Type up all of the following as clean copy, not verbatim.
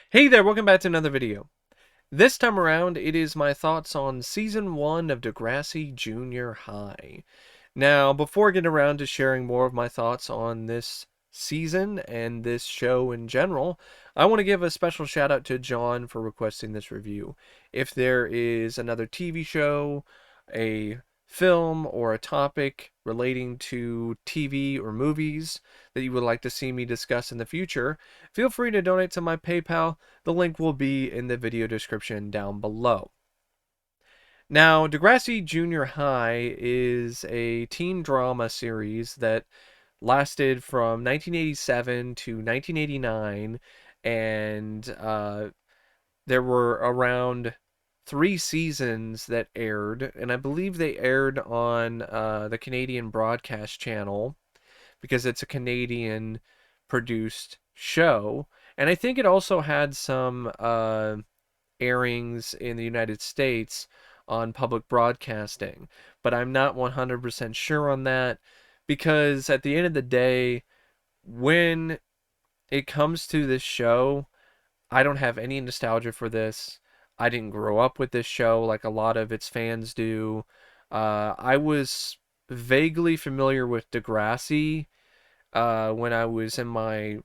Hey there, welcome back to another video. This time around, it is my thoughts on Season 1 of Degrassi Junior High. Now, before I get around to sharing more of my thoughts on this season and this show in general, I want to give a special shout out to John for requesting this review. If there is another TV show, a film, or a topic relating to TV or movies that you would like to see me discuss in the future, feel free to donate to my PayPal. The link will be in the video description down below. Now, Degrassi Junior High is a teen drama series that lasted from 1987 to 1989, and there were around 3 seasons that aired, and I believe they aired on the Canadian Broadcast Channel because it's a Canadian produced show. And I think it also had some airings in the United States on public broadcasting, but I'm not 100% sure on that because at the end of the day, when it comes to this show, I don't have any nostalgia for this. I didn't grow up with this show like a lot of its fans do. I was vaguely familiar with Degrassi when I was in my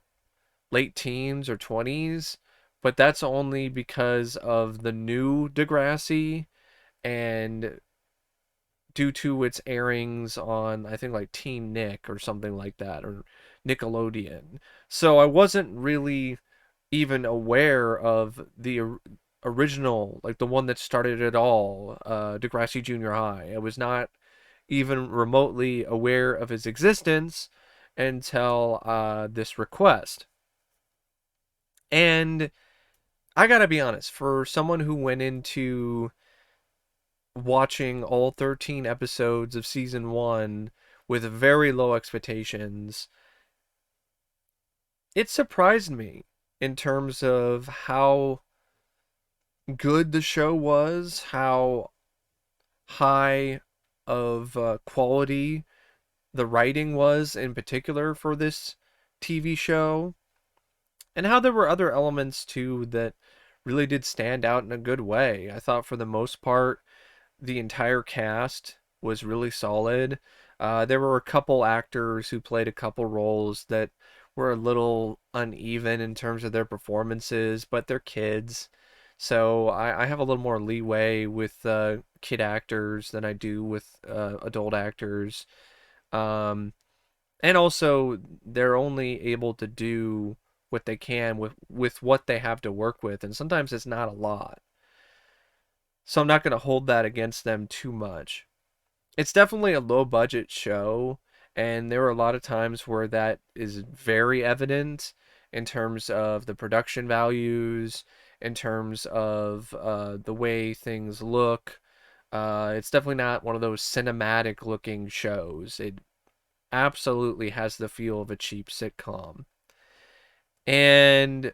late teens or 20s, but that's only because of the new Degrassi and due to its airings on, I think, like Teen Nick or something like that, or Nickelodeon. So I wasn't really even aware of the original, like the one that started it all, Degrassi Junior High. I was not even remotely aware of his existence until this request. And I gotta be honest, for someone who went into watching all 13 episodes of season 1 with very low expectations, it surprised me in terms of how good the show was, how high of quality the writing was in particular for this TV show, and how there were other elements too that really did stand out in a good way. I thought for the most part, the entire cast was really solid. There were a couple actors who played a couple roles that were a little uneven in terms of their performances, but they're kids. So I have a little more leeway with kid actors than I do with adult actors. Um, and also, they're only able to do what they can with what they have to work with, and sometimes it's not a lot. So I'm not going to hold that against them too much. It's definitely a low budget show, and there are a lot of times where that is very evident in terms of the production values, in terms of the way things look. It's definitely not one of those cinematic looking shows. It absolutely has the feel of a cheap sitcom. And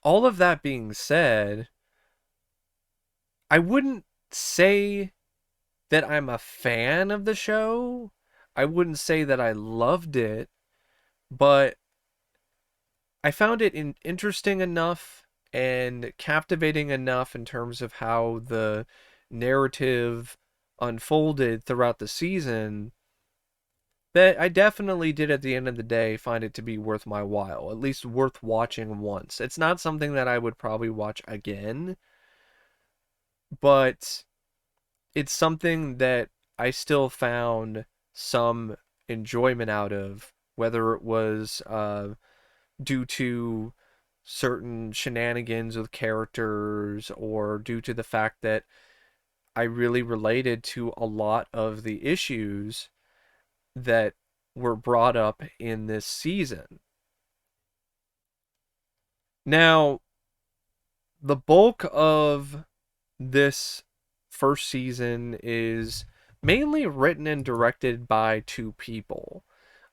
all of that being said, I wouldn't say that I'm a fan of the show. I wouldn't say that I loved it, but I found it interesting enough and captivating enough in terms of how the narrative unfolded throughout the season that I definitely did at the end of the day find it to be worth my while, at least worth watching once. It's not something that I would probably watch again, but it's something that I still found some enjoyment out of, whether it was due to certain shenanigans with characters or due to the fact that I really related to a lot of the issues that were brought up in this season. Now, the bulk of this first season is mainly written and directed by two people.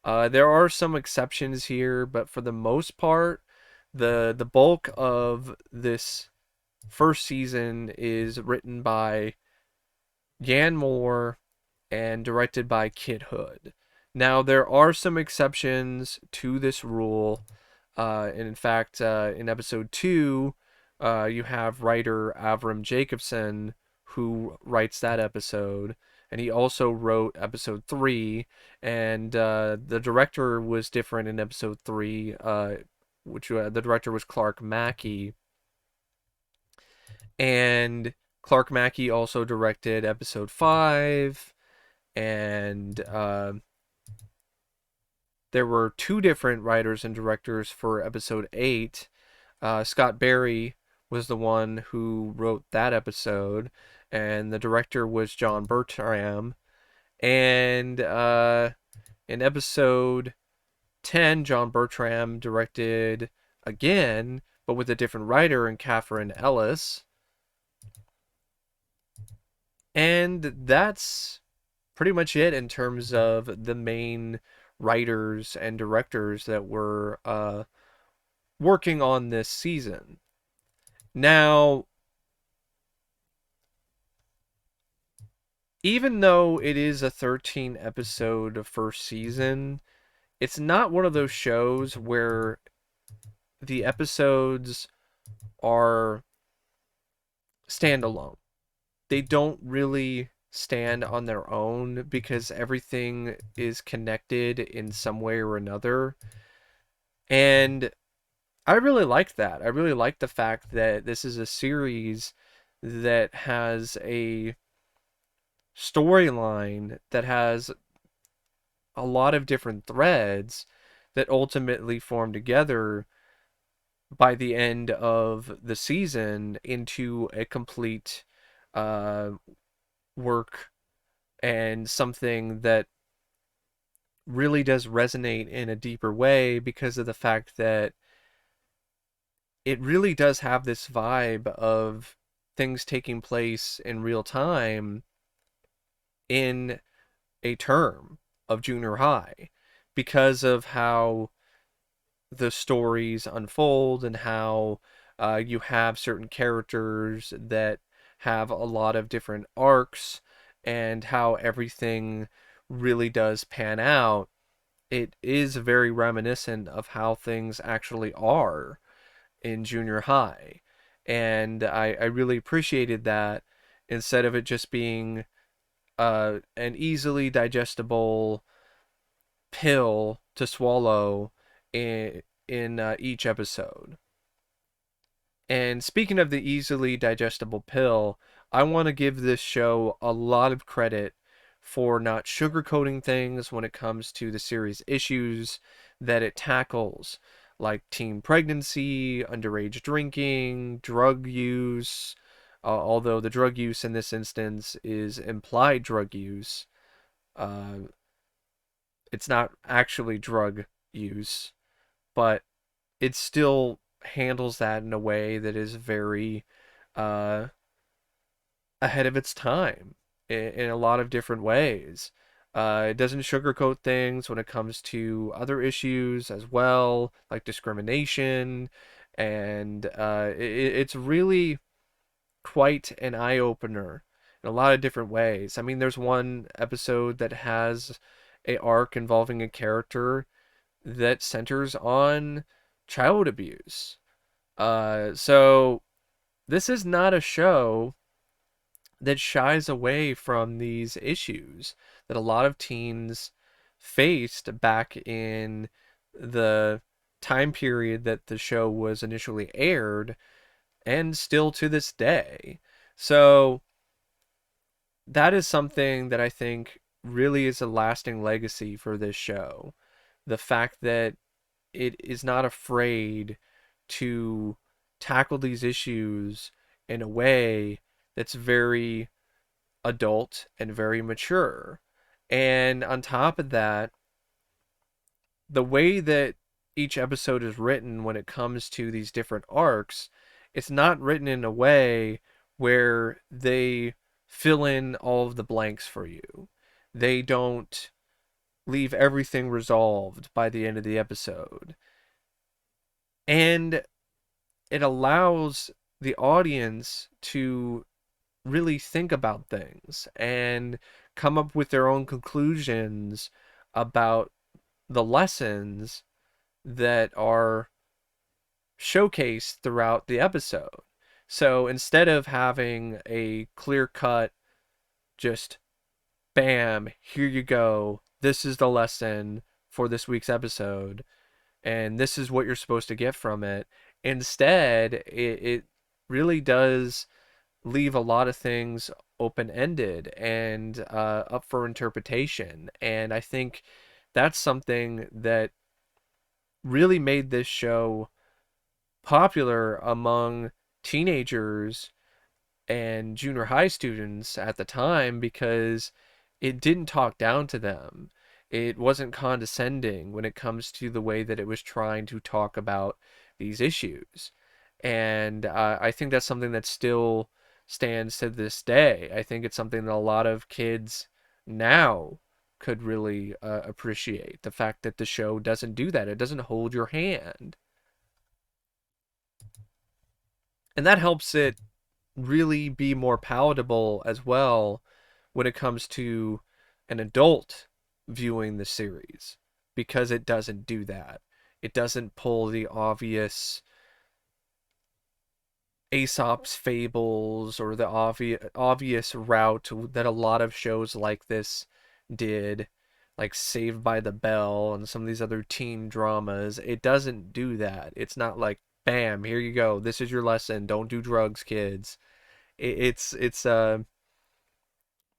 There are some exceptions here, but for the most part, the bulk of this first season is written by Yan Moore and directed by Kid Hood. Now, there are some exceptions to this rule. And in fact, in episode 2, you have writer Avram Jacobson who writes that episode, and he also wrote episode 3. And the director was different in episode 3, which the director was Clark Mackey, and Clark Mackey also directed episode 5, and there were 2 different writers and directors for episode 8. Scott Barry was the one who wrote that episode, and the director was John Bertram. And in episode 10, John Bertram directed again, but with a different writer, and Catherine Ellis. And that's pretty much it in terms of the main writers and directors that were working on this season. Now, even though it is a 13 episode first season, it's not one of those shows where the episodes are standalone. They don't really stand on their own because everything is connected in some way or another. And I really like that. I really like the fact that this is a series that has a storyline that has a lot of different threads that ultimately form together by the end of the season into a complete work, and something that really does resonate in a deeper way because of the fact that it really does have this vibe of things taking place in real time in a term of junior high, because of how the stories unfold and how you have certain characters that have a lot of different arcs, and how everything really does pan out. It is very reminiscent of how things actually are in junior high. And I really appreciated that, instead of it just being an easily digestible pill to swallow in each episode. And speaking of the easily digestible pill, I want to give this show a lot of credit for not sugarcoating things when it comes to the series issues that it tackles, like teen pregnancy, underage drinking, drug use. Although the drug use in this instance is implied drug use, uh, it's not actually drug use, but it still handles that in a way that is very uh, ahead of its time in a lot of different ways. It doesn't sugarcoat things when it comes to other issues as well, like discrimination, and it's really quite an eye opener in a lot of different ways. I mean, there's one episode that has a arc involving a character that centers on child abuse. So this is not a show that shies away from these issues that a lot of teens faced back in the time period that the show was initially aired, and still to this day. So that is something that I think really is a lasting legacy for this show. The fact that it is not afraid to tackle these issues in a way that's very adult and very mature. And on top of that, the way that each episode is written when it comes to these different arcs, it's not written in a way where they fill in all of the blanks for you. They don't leave everything resolved by the end of the episode. And it allows the audience to really think about things and come up with their own conclusions about the lessons that are showcased throughout the episode. So instead of having a clear cut, just bam, here you go, this is the lesson for this week's episode, and this is what you're supposed to get from it. Instead, it really does leave a lot of things open ended and up for interpretation. And I think that's something that really made this show popular among teenagers and junior high students at the time because it didn't talk down to them. It wasn't condescending when it comes to the way that it was trying to talk about these issues. And I think that's something that still stands to this day. I think it's something that a lot of kids now could really appreciate. The fact that the show doesn't do that, it doesn't hold your hand. And that helps it really be more palatable as well when it comes to an adult viewing the series because it doesn't do that. It doesn't pull the obvious Aesop's fables or the obvious route that a lot of shows like this did, like Saved by the Bell and some of these other teen dramas. It doesn't do that. It's not like, bam, here you go. This is your lesson. Don't do drugs, kids. It's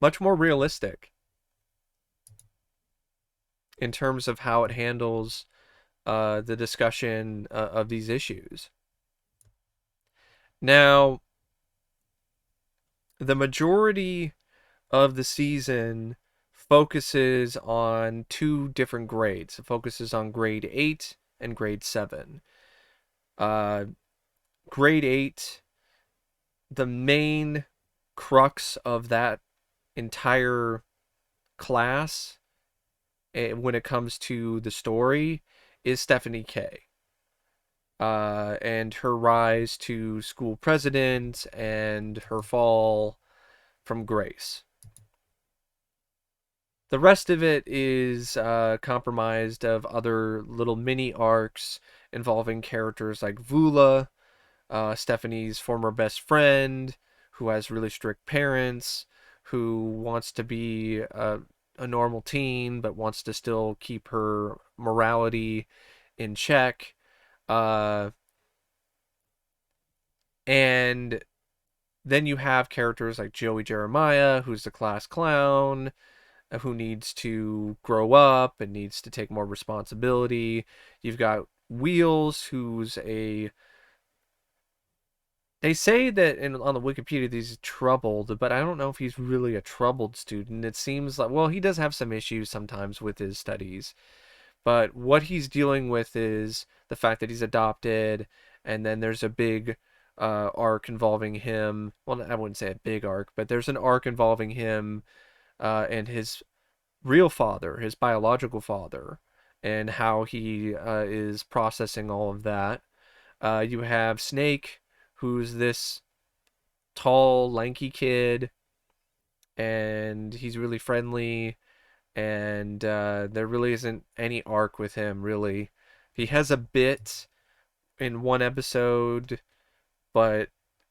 much more realistic in terms of how it handles the discussion of these issues. Now, the majority of the season focuses on two different grades. It focuses on grade 8 and grade 7. Uh, grade 8, the main crux of that entire class when it comes to the story is Stephanie K. And her rise to school president and her fall from grace. The rest of it is compromised of other little mini arcs involving characters like Vula, Stephanie's former best friend, who has really strict parents, who wants to be a normal teen but wants to still keep her morality in check. And then you have characters like Joey Jeremiah, who's the class clown, who needs to grow up and needs to take more responsibility. You've got Wheels, who's a... They say that on the Wikipedia that he's troubled, but I don't know if he's really a troubled student. It seems like, well, he does have some issues sometimes with his studies, but what he's dealing with is the fact that he's adopted, and then there's a big arc involving him. Well, I wouldn't say a big arc, but there's an arc involving him and his real father, his biological father, and how he is processing all of that. You have Snake, who's this tall, lanky kid, and he's really friendly, and there really isn't any arc with him, really. He has a bit in one episode, but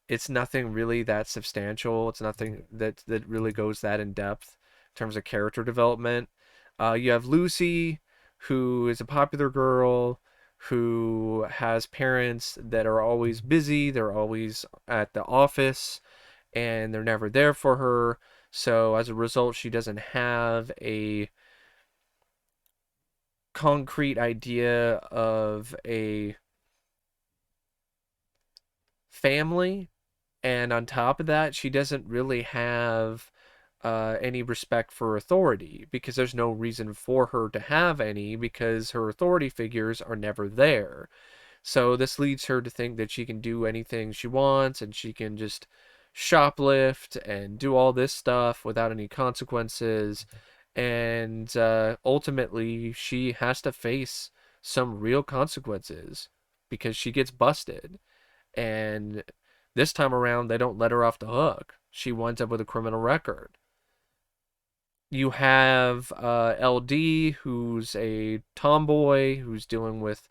it's nothing really that substantial. It's nothing that really goes that in depth in terms of character development. You have Lucy, who is a popular girl, who has parents that are always busy. They're always at the office, and they're never there for her. So as a result, she doesn't have a concrete idea of a family. And on top of that, she doesn't really have any respect for authority because there's no reason for her to have any because her authority figures are never there. So this leads her to think that she can do anything she wants and she can just shoplift and do all this stuff without any consequences. And ultimately, she has to face some real consequences because she gets busted. And this time around, they don't let her off the hook. She winds up with a criminal record. You have LD, who's a tomboy, who's dealing with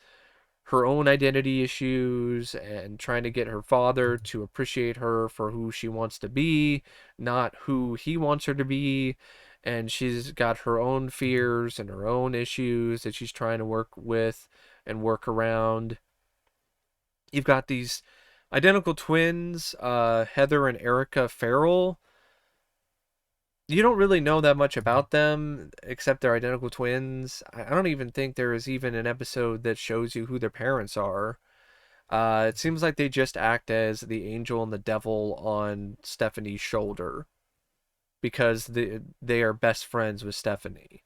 her own identity issues and trying to get her father to appreciate her for who she wants to be, not who he wants her to be. And she's got her own fears and her own issues that she's trying to work with and work around. You've got these identical twins, Heather and Erica Farrell. You don't really know that much about them except they're identical twins. I don't even think there is even an episode that shows you who their parents are. It seems like they just act as the angel and the devil on Stephanie's shoulder because they are best friends with Stephanie.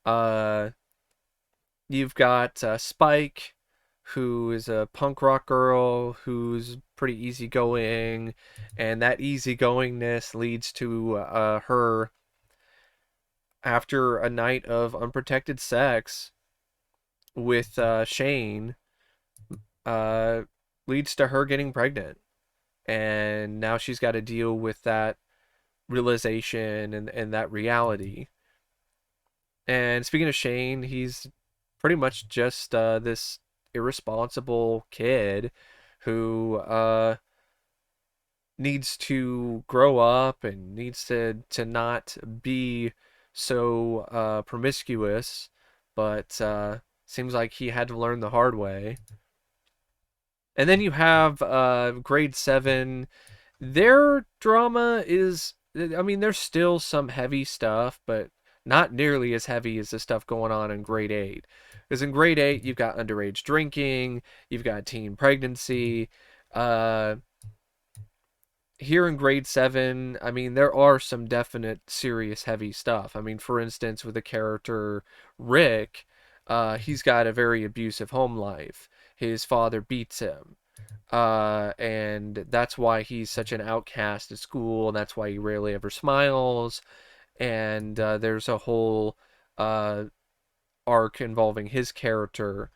Uh, you've got Spike, who is a punk rock girl who's pretty easygoing, and that easygoingness leads to her, after a night of unprotected sex with Shane, uh, leads to her getting pregnant. And now she's got to deal with that realization and that reality. And speaking of Shane, he's pretty much just this irresponsible kid who needs to grow up and needs to not be so promiscuous, but seems like he had to learn the hard way. And then you have grade 7. Their drama is, I mean, there's still some heavy stuff, but not nearly as heavy as the stuff going on in grade 8. Because in grade 8, you've got underage drinking, you've got teen pregnancy. Here in grade 7, I mean, there are some definite serious heavy stuff. I mean, for instance, with the character Rick, he's got a very abusive home life. His father beats him. And that's why he's such an outcast at school, and that's why he rarely ever smiles. And there's a whole arc involving his character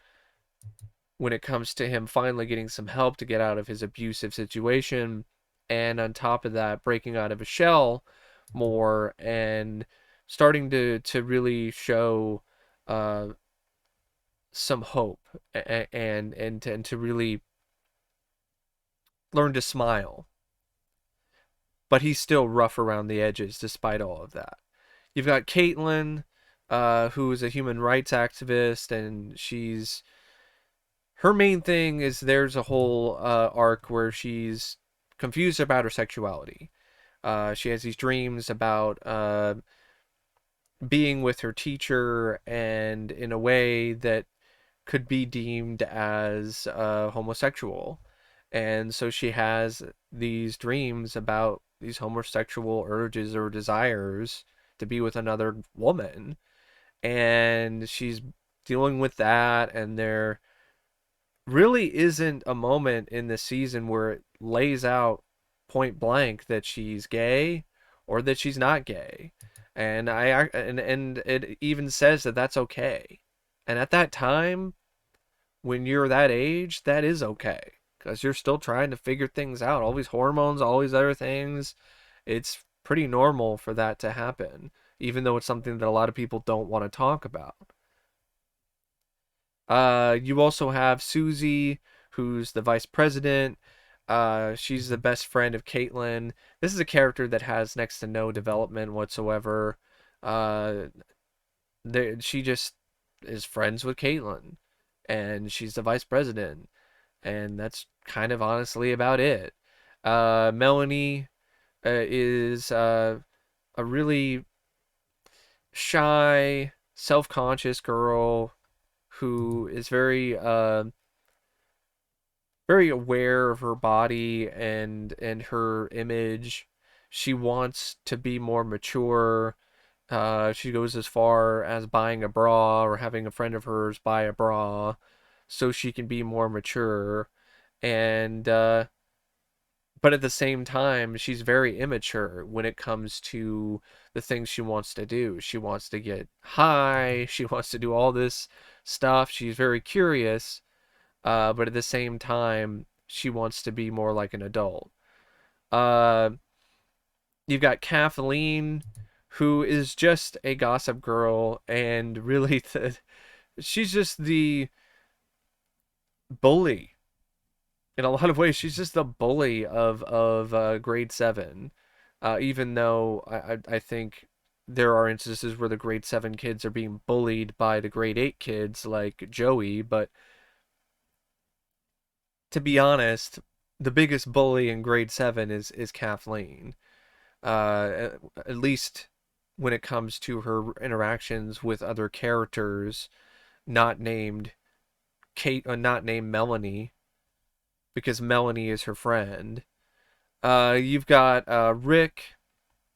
when it comes to him finally getting some help to get out of his abusive situation, and on top of that, breaking out of a shell more and starting to really show some hope and to really learn to smile. But he's still rough around the edges despite all of that. You've got Caitlin, who is a human rights activist, and her main thing is there's a whole arc where she's confused about her sexuality. She has these dreams about being with her teacher and in a way that could be deemed as homosexual. And so she has these dreams about these homosexual urges or desires to be with another woman. And she's dealing with that, and there really isn't a moment in this season where it lays out point blank that she's gay or that she's not gay. And and it even says that that's okay. And at that time, when you're that age, that is okay because you're still trying to figure things out. All these hormones, all these other things, it's pretty normal for that to happen, even though it's something that a lot of people don't want to talk about. You also have Susie, who's the vice president. She's the best friend of Caitlin. This is a character that has next to no development whatsoever. Uh, she just is friends with Caitlin, and she's the vice president, and that's kind of honestly about it. Melanie is a really shy, self-conscious girl who is very aware of her body and her image. She wants to be more mature. She goes as far as buying a bra or having a friend of hers buy a bra so she can be more mature. And but at the same time, she's very immature when it comes to the things she wants to do. She wants to get high. She wants to do all this stuff. She's very curious, but at the same time, she wants to be more like an adult. Uh, you've got Kathleen, who is just a gossip girl, and really, she's just bully. In a lot of ways, she's just the bully of grade 7. Even though I think there are instances where the grade 7 kids are being bullied by the grade 8 kids, like Joey, but to be honest, the biggest bully in grade 7 is Kathleen. At least when it comes to her interactions with other characters not named Kate, not named Melanie, because Melanie is her friend. You've got Rick.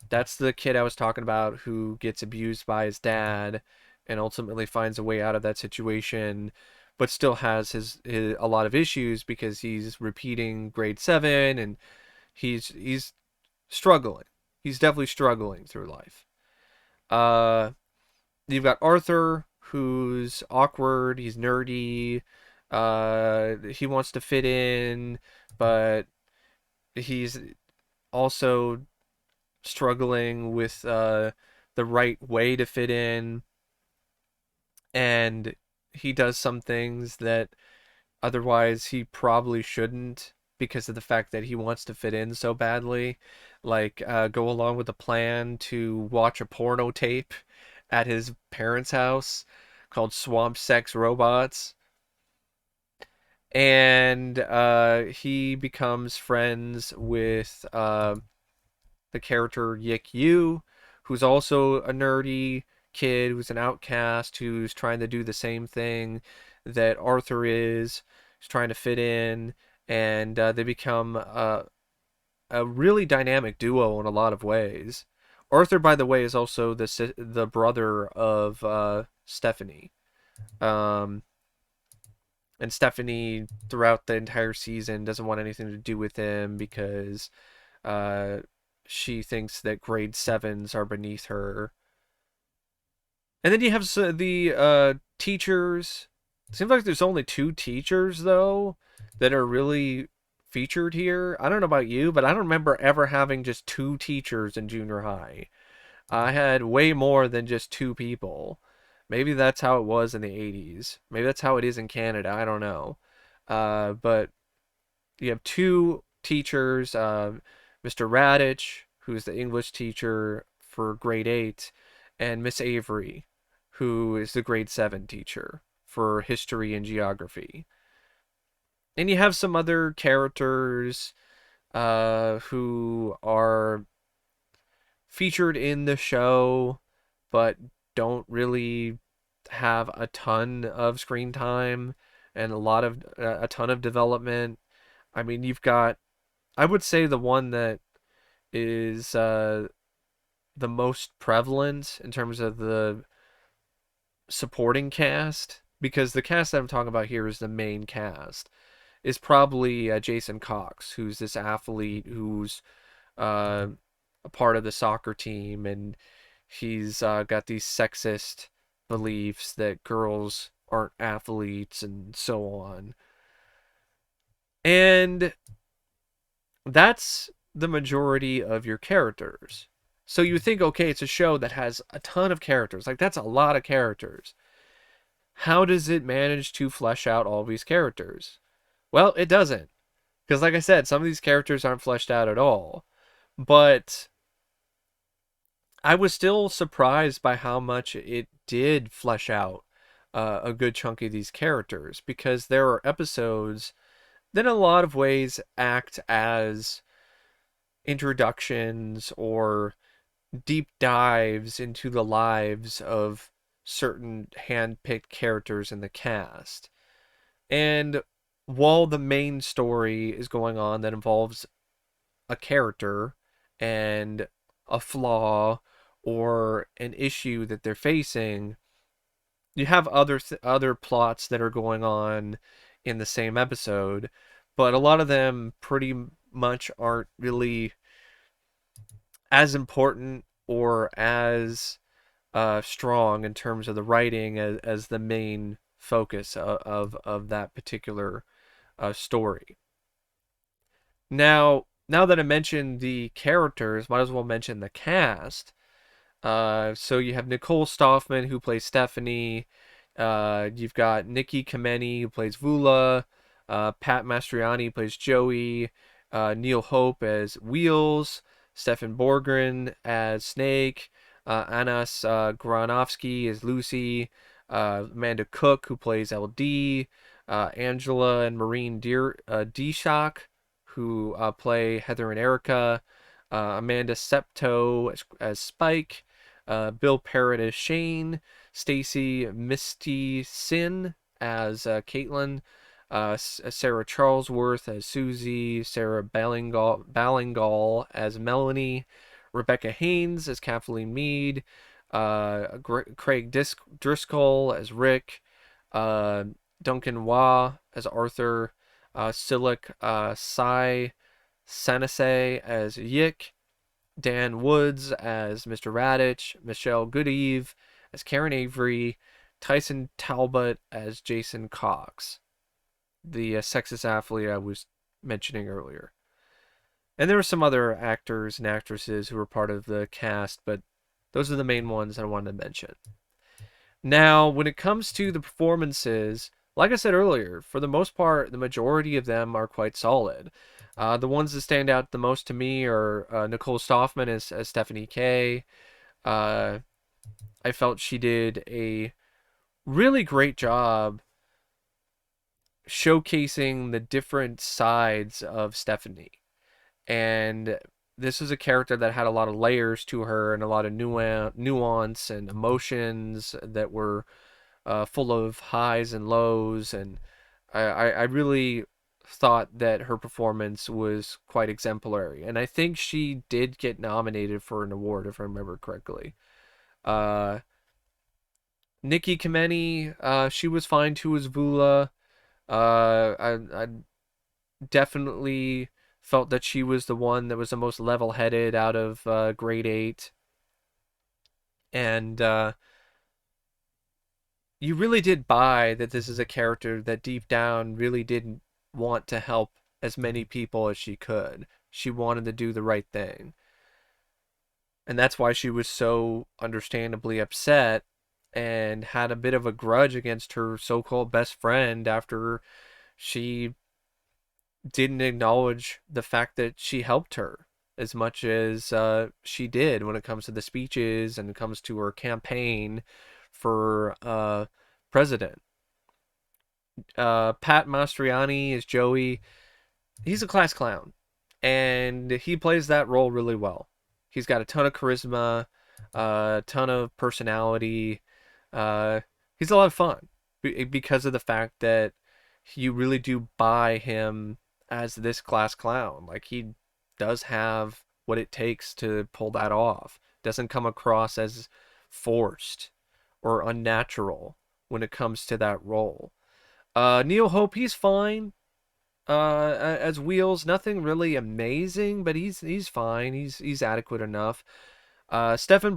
That's the kid I was talking about who gets abused by his dad and ultimately finds a way out of that situation, but still has his a lot of issues because he's repeating grade 7 and he's struggling. He's definitely struggling through life. Uh, you've got Arthur, who's awkward. He's nerdy. He wants to fit in, but he's also struggling with the right way to fit in, and he does some things that otherwise he probably shouldn't because of the fact that he wants to fit in so badly, like go along with the plan to watch a porno tape at his parents' house called Swamp Sex Robots. And he becomes friends with the character Yik Yu, who's also a nerdy kid who's an outcast who's trying to do the same thing that Arthur is. He's trying to fit in, and they become a really dynamic duo in a lot of ways. Arthur, by the way, is also the brother of Stephanie. Um, and Stephanie, throughout the entire season, doesn't want anything to do with him because uh, she thinks that grade 7s are beneath her. And then you have the teachers. It seems like there's only 2 teachers, though, that are really featured here. I don't know about you, but I don't remember ever having just 2 teachers in junior high. I had way more than just 2 people. Maybe that's how it was in the 80s. Maybe that's how it is in Canada. I don't know. But you have 2 teachers, Mr. Radich, who's the English teacher for grade 8, and Miss Avery, who is the grade 7 teacher for history and geography. And you have some other characters who are featured in the show, but don't really have a ton of screen time and a ton of development. I mean, you've got, I would say the one that is the most prevalent in terms of the supporting cast, because the cast that I'm talking about here is the main cast, is probably Jason Cox, who's this athlete who's uh, a part of the soccer team, and he's got these sexist beliefs that girls aren't athletes and so on. And that's the majority of your characters. So you think, okay, it's a show that has a ton of characters. Like, that's a lot of characters. How does it manage to flesh out all these characters? Well, it doesn't. Because, like I said, some of these characters aren't fleshed out at all. But I was still surprised by how much it did flesh out a good chunk of these characters. Because there are episodes that, in a lot of ways, act as introductions or deep dives into the lives of certain hand-picked characters in the cast. And while the main story is going on that involves a character and a flaw or an issue that they're facing, you have other plots that are going on in the same episode, but a lot of them pretty much aren't really as important or as strong in terms of the writing as the main focus of that particular story. Now that I mentioned the characters, might as well mention the cast. So you have Nicole Stoffman, who plays Stephanie. You've got Niki Kemeny, who plays Vula. Pat Mastroianni plays Joey. Neil Hope as Wheels. Stefan Borgren as Snake. Anais Granofsky as Lucy. Amanda Cook, who plays LD. Angela and Maureen Deiseach, who play Heather and Erica. Amanda Stepto as Spike. Bill Parrott as Shane. Stacie Mistysyn as Caitlin. Sarah Charlesworth as Susie. Sarah Ballingall as Melanie. Rebecca Haines as Kathleen Mead. Craig Driscoll as Rick. Duncan Waugh as Arthur. Siluck Saysanasy as Yick. Dan Woods as Mr. Radich. Michelle Goodeve as Karen Avery. Tyson Talbot as Jason Cox, the sexist athlete I was mentioning earlier. And there were some other actors and actresses who were part of the cast, but those are the main ones I wanted to mention. Now, when it comes to the performances, like I said earlier, for the most part, the majority of them are quite solid. The ones that stand out the most to me are Nicole Stoffman as Stephanie K. I felt she did a really great job showcasing the different sides of Stephanie. And this was a character that had a lot of layers to her and a lot of nuance and emotions that were full of highs and lows. And I really thought that her performance was quite exemplary. And I think she did get nominated for an award, if I remember correctly. Niki Kemeny, she was fine too as Vula. I definitely felt that she was the one that was the most level-headed out of grade 8. And you really did buy that this is a character that deep down really didn't want to help as many people as she could. She wanted to do the right thing. And that's why she was so understandably upset and had a bit of a grudge against her so-called best friend after she didn't acknowledge the fact that she helped her as much as she did when it comes to the speeches and it comes to her campaign for president. Pat Mastroianni is Joey. He's a class clown, and he plays that role really well. He's got a ton of charisma, a ton of personality. He's a lot of fun because of the fact that you really do buy him as this class clown. Like, he does have what it takes to pull that off. Doesn't come across as forced or unnatural when it comes to that role. Neil Hope, he's fine. As Wheels, nothing really amazing, but he's fine. He's adequate enough. Stefan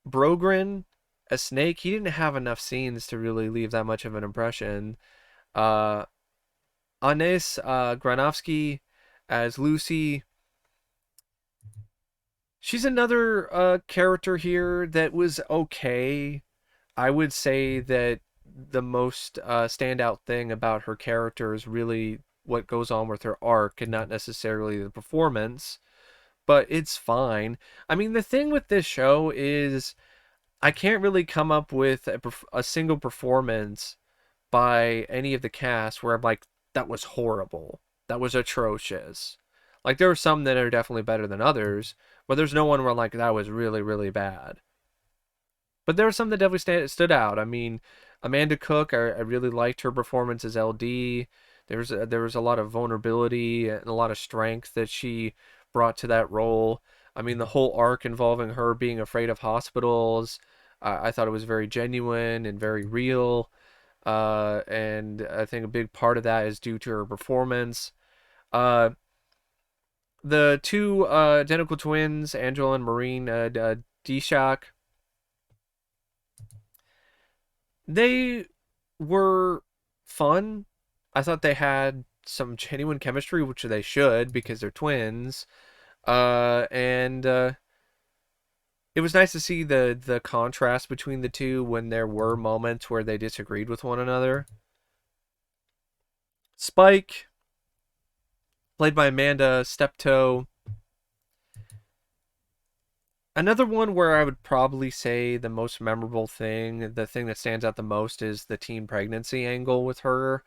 Brogren as Snake, he didn't have enough scenes to really leave that much of an impression. Anais Granofsky as Lucy. She's another character here that was okay. I would say that the most standout thing about her character is really what goes on with her arc and not necessarily the performance, but it's fine. I mean, the thing with this show is I can't really come up with a single performance by any of the cast where I'm like, that was horrible. That was atrocious. Like, there are some that are definitely better than others, but there's no one where I'm like, that was really, really bad. But there were some that definitely stood out. I mean, Amanda Cook, I really liked her performance as LD. There was a lot of vulnerability and a lot of strength that she brought to that role. I mean, the whole arc involving her being afraid of hospitals, I thought it was very genuine and very real. And I think a big part of that is due to her performance. The two identical twins, Angela and Maureen Deiseach, they were fun. I thought they had some genuine chemistry, which they should because they're twins. And it was nice to see the contrast between the two when there were moments where they disagreed with one another. Spike, played by Amanda Stepto. Another one where I would probably say the most memorable thing, the thing that stands out the most, is the teen pregnancy angle with her.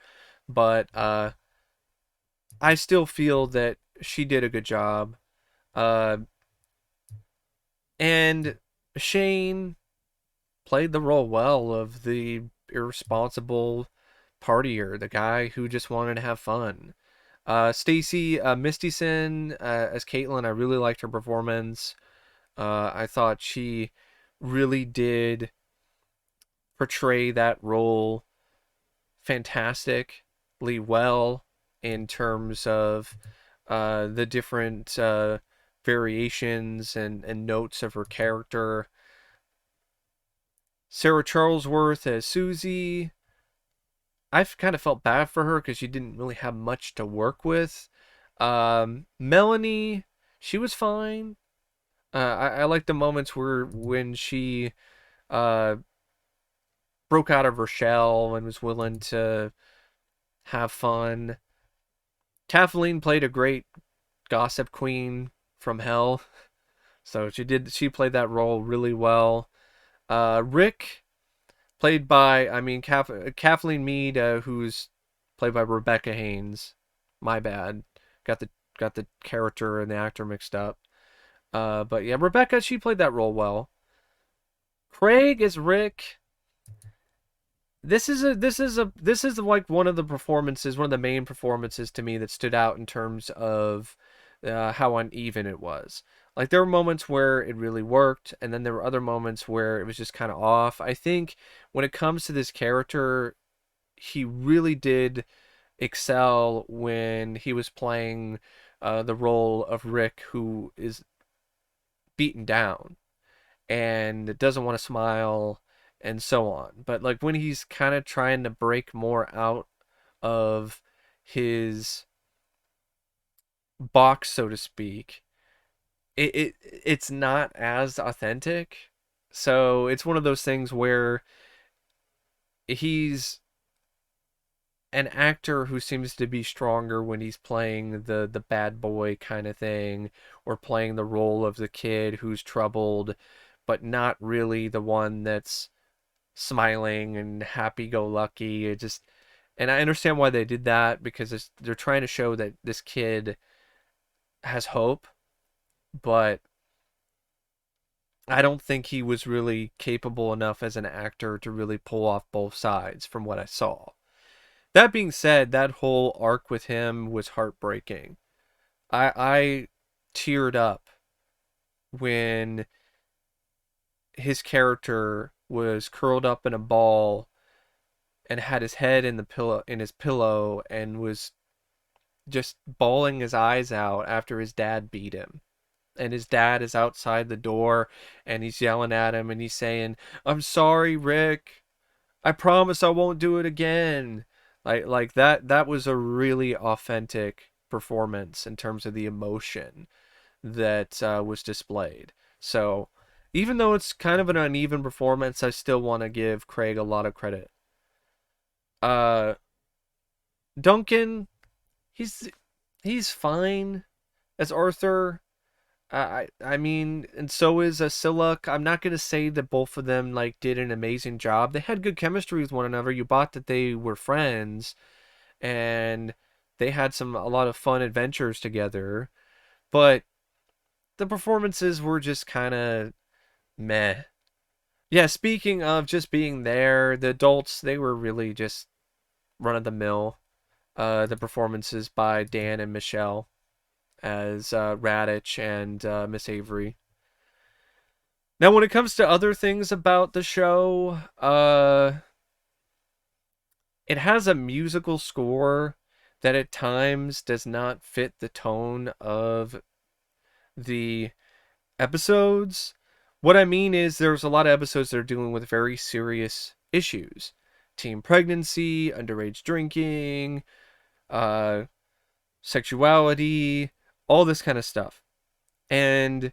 But I still feel that she did a good job. Uh, and Shane played the role well of the irresponsible partier, the guy who just wanted to have fun. Stacie, Mistysyn as Caitlin, I really liked her performance. I thought she really did portray that role fantastically well in terms of the different variations and notes of her character. Sarah Charlesworth as Susie. I've kind of felt bad for her because she didn't really have much to work with. Melanie, she was fine. I like the moments where when she uh, broke out of her shell and was willing to have fun. Kathleen played a great gossip queen from hell, so she played that role really well. Rick, played by Kathleen Mead, who's played by Rebecca Haines. My bad, got the character and the actor mixed up. But yeah, Rebecca, she played that role well. Craig is Rick. This is like one of the performances, one of the main performances to me that stood out in terms of how uneven it was. Like there were moments where it really worked, and then there were other moments where it was just kind of off. I think when it comes to this character, he really did excel when he was playing the role of Rick, who is beaten down and doesn't want to smile and so on. But like when he's kind of trying to break more out of his box, so to speak, it's not as authentic. So it's one of those things where he's an actor who seems to be stronger when he's playing the bad boy kind of thing, or playing the role of the kid who's troubled but not really the one that's smiling and happy-go-lucky. And I understand why they did that, because they're trying to show that this kid has hope, but I don't think he was really capable enough as an actor to really pull off both sides from what I saw. That being said, that whole arc with him was heartbreaking. I teared up when his character was curled up in a ball and had his head in his pillow and was just bawling his eyes out after his dad beat him. And his dad is outside the door and he's yelling at him and he's saying, "I'm sorry, Rick. I promise I won't do it again." Like that was a really authentic performance in terms of the emotion that was displayed. So even though it's kind of an uneven performance, I still want to give Craig a lot of credit. Uh, Duncan, he's he's fine as Arthur. I mean, and so is Siluck. I'm not gonna say that both of them like did an amazing job. They had good chemistry with one another. You bought that they were friends, and they had a lot of fun adventures together. But the performances were just kind of meh. Yeah, speaking of just being there, the adults, they were really just run of the mill. The performances by Dan and Michelle as Radich and Miss Avery. Now, when it comes to other things about the show, it has a musical score that at times does not fit the tone of the episodes. What I mean is there's a lot of episodes that are dealing with very serious issues. Teen pregnancy, underage drinking, uh, sexuality, all this kind of stuff. And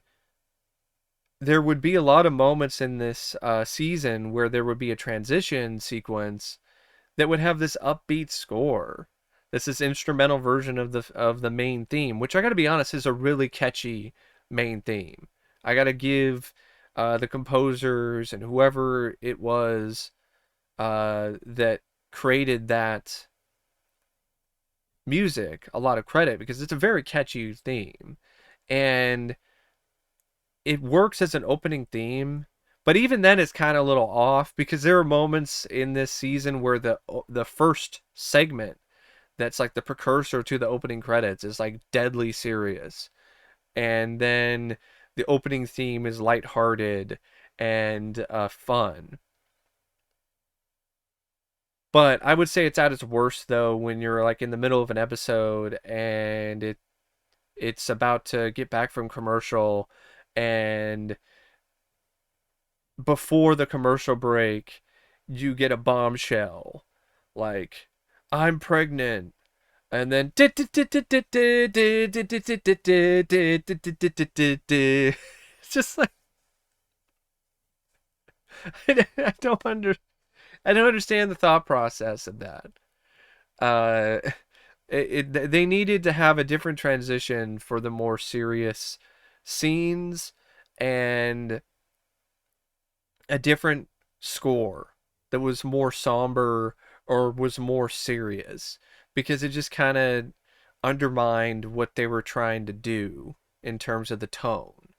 there would be a lot of moments in this season where there would be a transition sequence that would have this upbeat score This is instrumental version of the main theme, which I got to be honest is a really catchy main theme. I got to give the composers and whoever it was that created that music a lot of credit because it's a very catchy theme, and it works as an opening theme. But even then, it's kind of a little off because there are moments in this season where the first segment that's like the precursor to the opening credits is like deadly serious, and then the opening theme is lighthearted and fun. But I would say it's at its worst though when you're like in the middle of an episode and it's about to get back from commercial, and before the commercial break you get a bombshell like I'm pregnant, and then it's just like I don't under I don't understand the thought process of that. Uh, they needed to have a different transition for the more serious scenes and a different score that was more somber or was more serious because it just kind of undermined what they were trying to do in terms of the tone.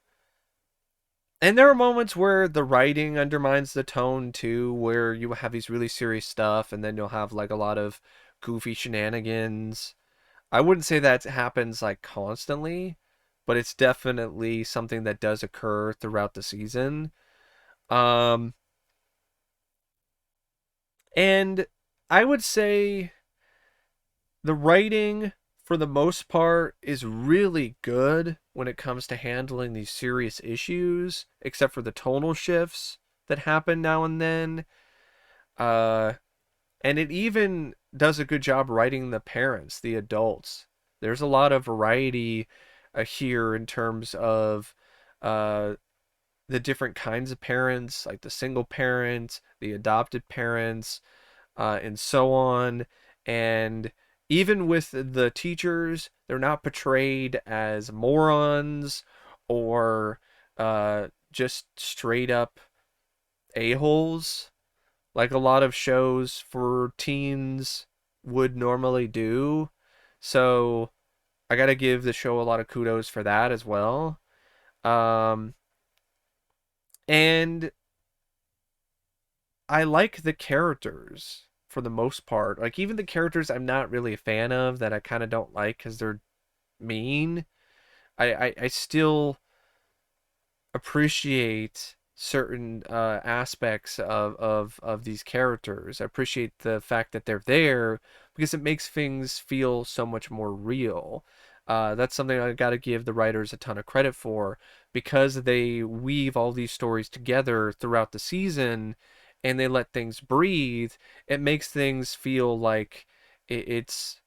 And there are moments where the writing undermines the tone too, where you have these really serious stuff and then you'll have like a lot of goofy shenanigans. I wouldn't say that happens like constantly, but it's definitely something that does occur throughout the season. Um, and I would say the writing, for the most part, is really good when it comes to handling these serious issues, except for the tonal shifts that happen now and then. Uh, and it even does a good job writing the parents, the adults. There's a lot of variety here in terms of uh, the different kinds of parents, like the single parent, the adopted parents, and so on. And even with the teachers, they're not portrayed as morons or just straight up a-holes like a lot of shows for teens would normally do. So I got to give the show a lot of kudos for that as well. Um, and I like the characters for the most part. Like even the characters I'm not really a fan of that I kind of don't like because they're mean. I still appreciate certain aspects of these characters. I appreciate the fact that they're there because it makes things feel so much more real. That's something I got to give the writers a ton of credit for because they weave all these stories together throughout the season and they let things breathe. It makes things feel like it's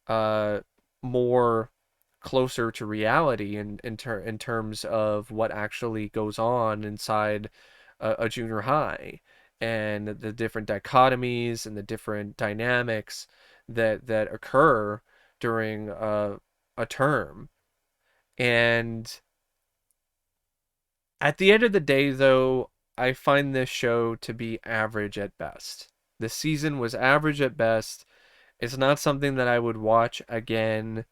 uh, more closer to reality in terms of what actually goes on inside a junior high and the different dichotomies and the different dynamics that occur during a term. And at the end of the day, though, I find this show to be average at best. The season was average at best. It's not something that I would watch again,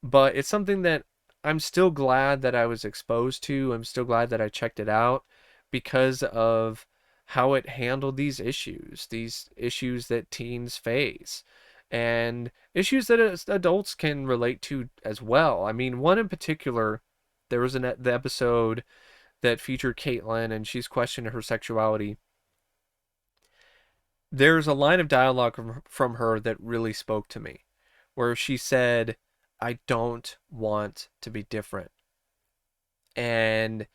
but it's something that I'm still glad that I was exposed to. I'm still glad that I checked it out because of how it handled these issues that teens face, and issues that adults can relate to as well. I mean, one in particular, there was the episode that featured Caitlin and she's questioned her sexuality. There's a line of dialogue from her that really spoke to me, where she said, I don't want to be different. And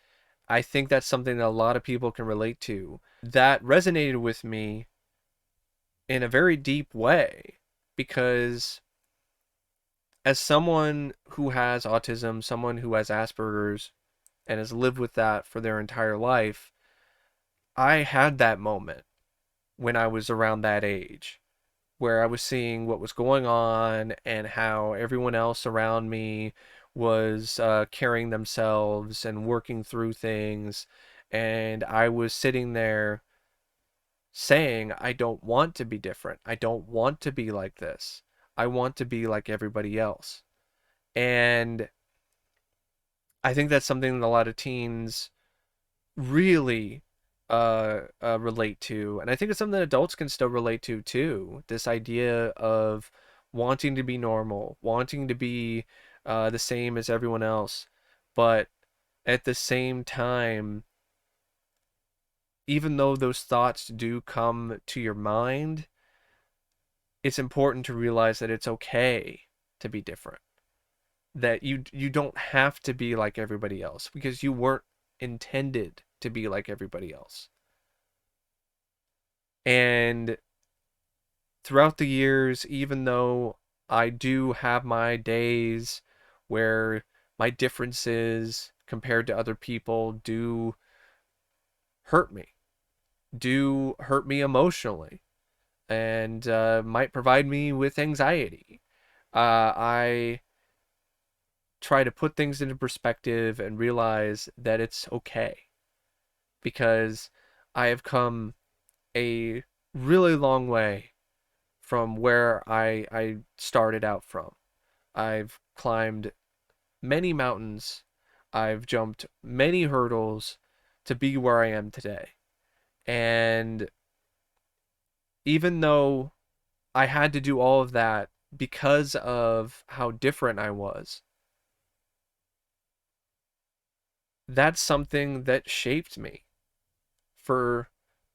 I think that's something that a lot of people can relate to. That resonated with me in a very deep way because as someone who has autism, someone who has Asperger's and has lived with that for their entire life, I had that moment when I was around that age where I was seeing what was going on and how everyone else around me was carrying themselves and working through things. And I was sitting there saying, I don't want to be different. I don't want to be like this. I want to be like everybody else. And I think that's something that a lot of teens really relate to. And I think it's something that adults can still relate to too. This idea of wanting to be normal, wanting to be the same as everyone else. But at the same time, even though those thoughts do come to your mind, it's important to realize that it's okay to be different. That you don't have to be like everybody else because you weren't intended to be like everybody else. And throughout the years, even though I do have my days where my differences compared to other people hurt me, do hurt me emotionally, and might provide me with anxiety. I try to put things into perspective and realize that it's okay because I have come a really long way from where I started out from. I've climbed many mountains. I've jumped many hurdles to be where I am today. And even though I had to do all of that because of how different I was, that's something that shaped me for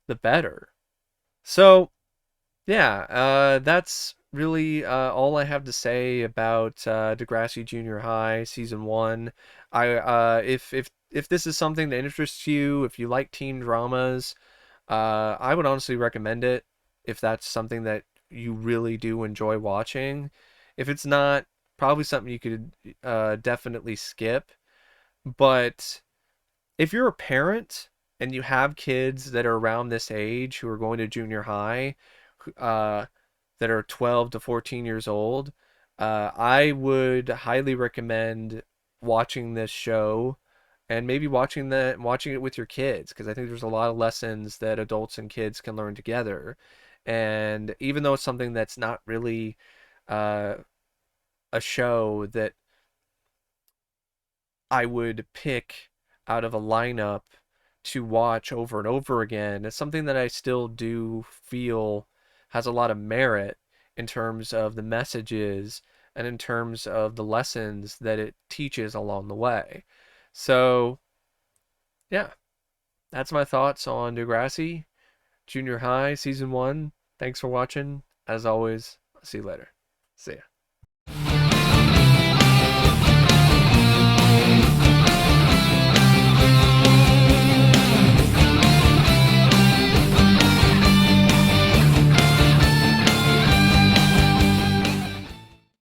the better. So, yeah, that's really all I have to say about Degrassi Junior High Season 1. If this is something that interests you, if you like teen dramas, I would honestly recommend it if that's something that you really do enjoy watching. If it's not, probably something you could definitely skip. But if you're a parent and you have kids that are around this age who are going to junior high, uh, that are 12 to 14 years old, I would highly recommend watching this show and maybe watching it with your kids because I think there's a lot of lessons that adults and kids can learn together. And even though it's something that's not really uh, a show that I would pick out of a lineup to watch over and over again, it's something that I still do feel has a lot of merit in terms of the messages and in terms of the lessons that it teaches along the way. So, yeah, that's my thoughts on Degrassi Junior High Season 1. Thanks for watching. As always, I'll see you later. See ya.